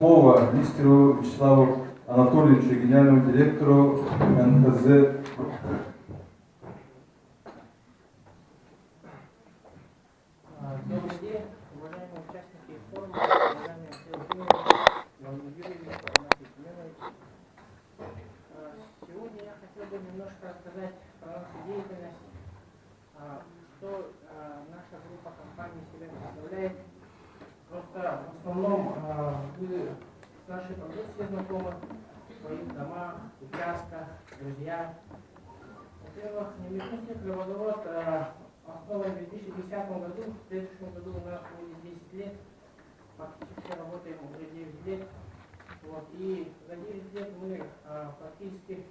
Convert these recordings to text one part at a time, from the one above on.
Слово мистеру Вячеславу Анатольевичу, генеральному директору НХЗ. Добрый день, уважаемые участники форума, уважаемые сегодня я хотел бы немножко рассказать про нашу деятельность, что наша группа компаний себя представляет. Просто в основном вы с нашей продукцией знакомы в своих домах, участках, друзья. Во-первых, Немирнинский хлебозавод основан в 2010 году, в следующем году у нас будет 10 лет, фактически работаем уже 9 лет. И за 9 лет мы практически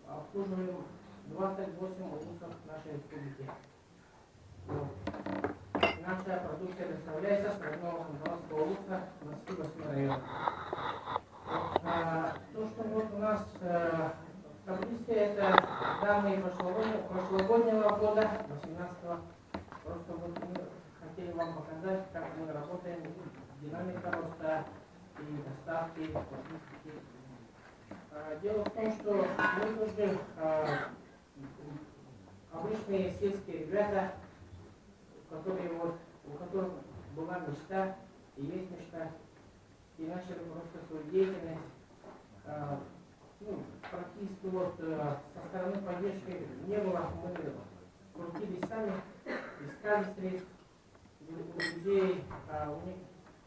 обслуживаем 28 улусов нашей республики. Наша продукция доставляется с родного Ханкаловского улуса 28 района. То, что у нас в таблице, это данные прошлогоднего года, 18-го. Просто мы хотели вам показать, как мы работаем, динамика роста и доставки, логистики. Дело в том, что мы тоже обычные сельские ребята, у которых была мечта и есть мечта, и начали просто свою деятельность. Практически со стороны поддержки не было, мы крутились сами, искали средств у друзей,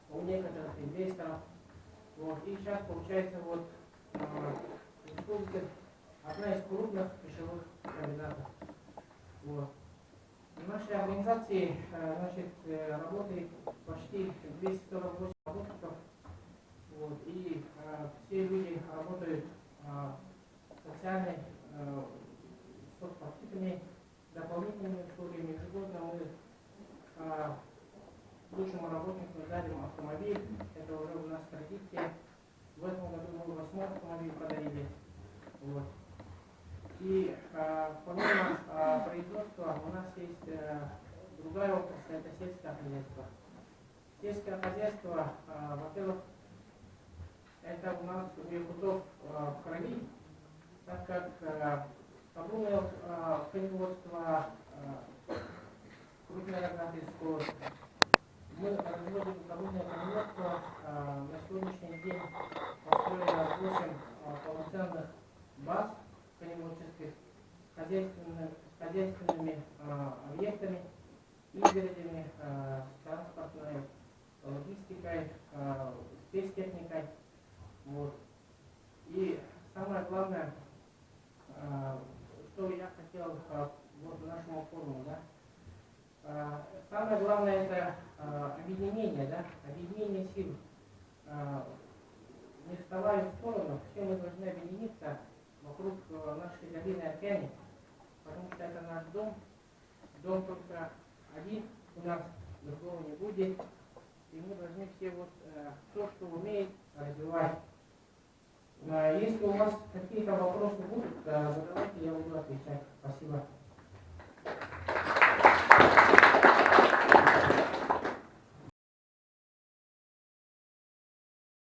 у некоторых инвесторов. И сейчас получается республика одна из крупных пищевых комбинатов. В нашей организации работает почти 248 работников. И все люди работают социальной соцпартиками, дополнительными услугами. Ежегодно мы лучшему работнику дарим автомобиль. Это уже у нас традиция. В этом году мы 8-й автомобиль подарили. И помимо производства у нас есть другая область, это сельское хозяйство. Сельское хозяйство, во-первых, это у нас у Якутов в крови, так как кабунное производство, крупный рогатый скот. Мы разводим кабунное производство. На сегодняшний день построили 8 полноценных баз коневодческих с хозяйственными объектами, изгородями, с транспортной логистикой, спецтехникой. И самое главное, что я хотел нашему форуму, самое главное это объединение, объединение сил. Не вставая в сторону, все мы должны объединиться вокруг нашей долины Аркяни, потому что это наш дом. Дом только один у нас, другого не будет. И мы должны все то, что умеет, развивать. Если у вас какие-то вопросы будут, задавайте, я буду отвечать. Спасибо.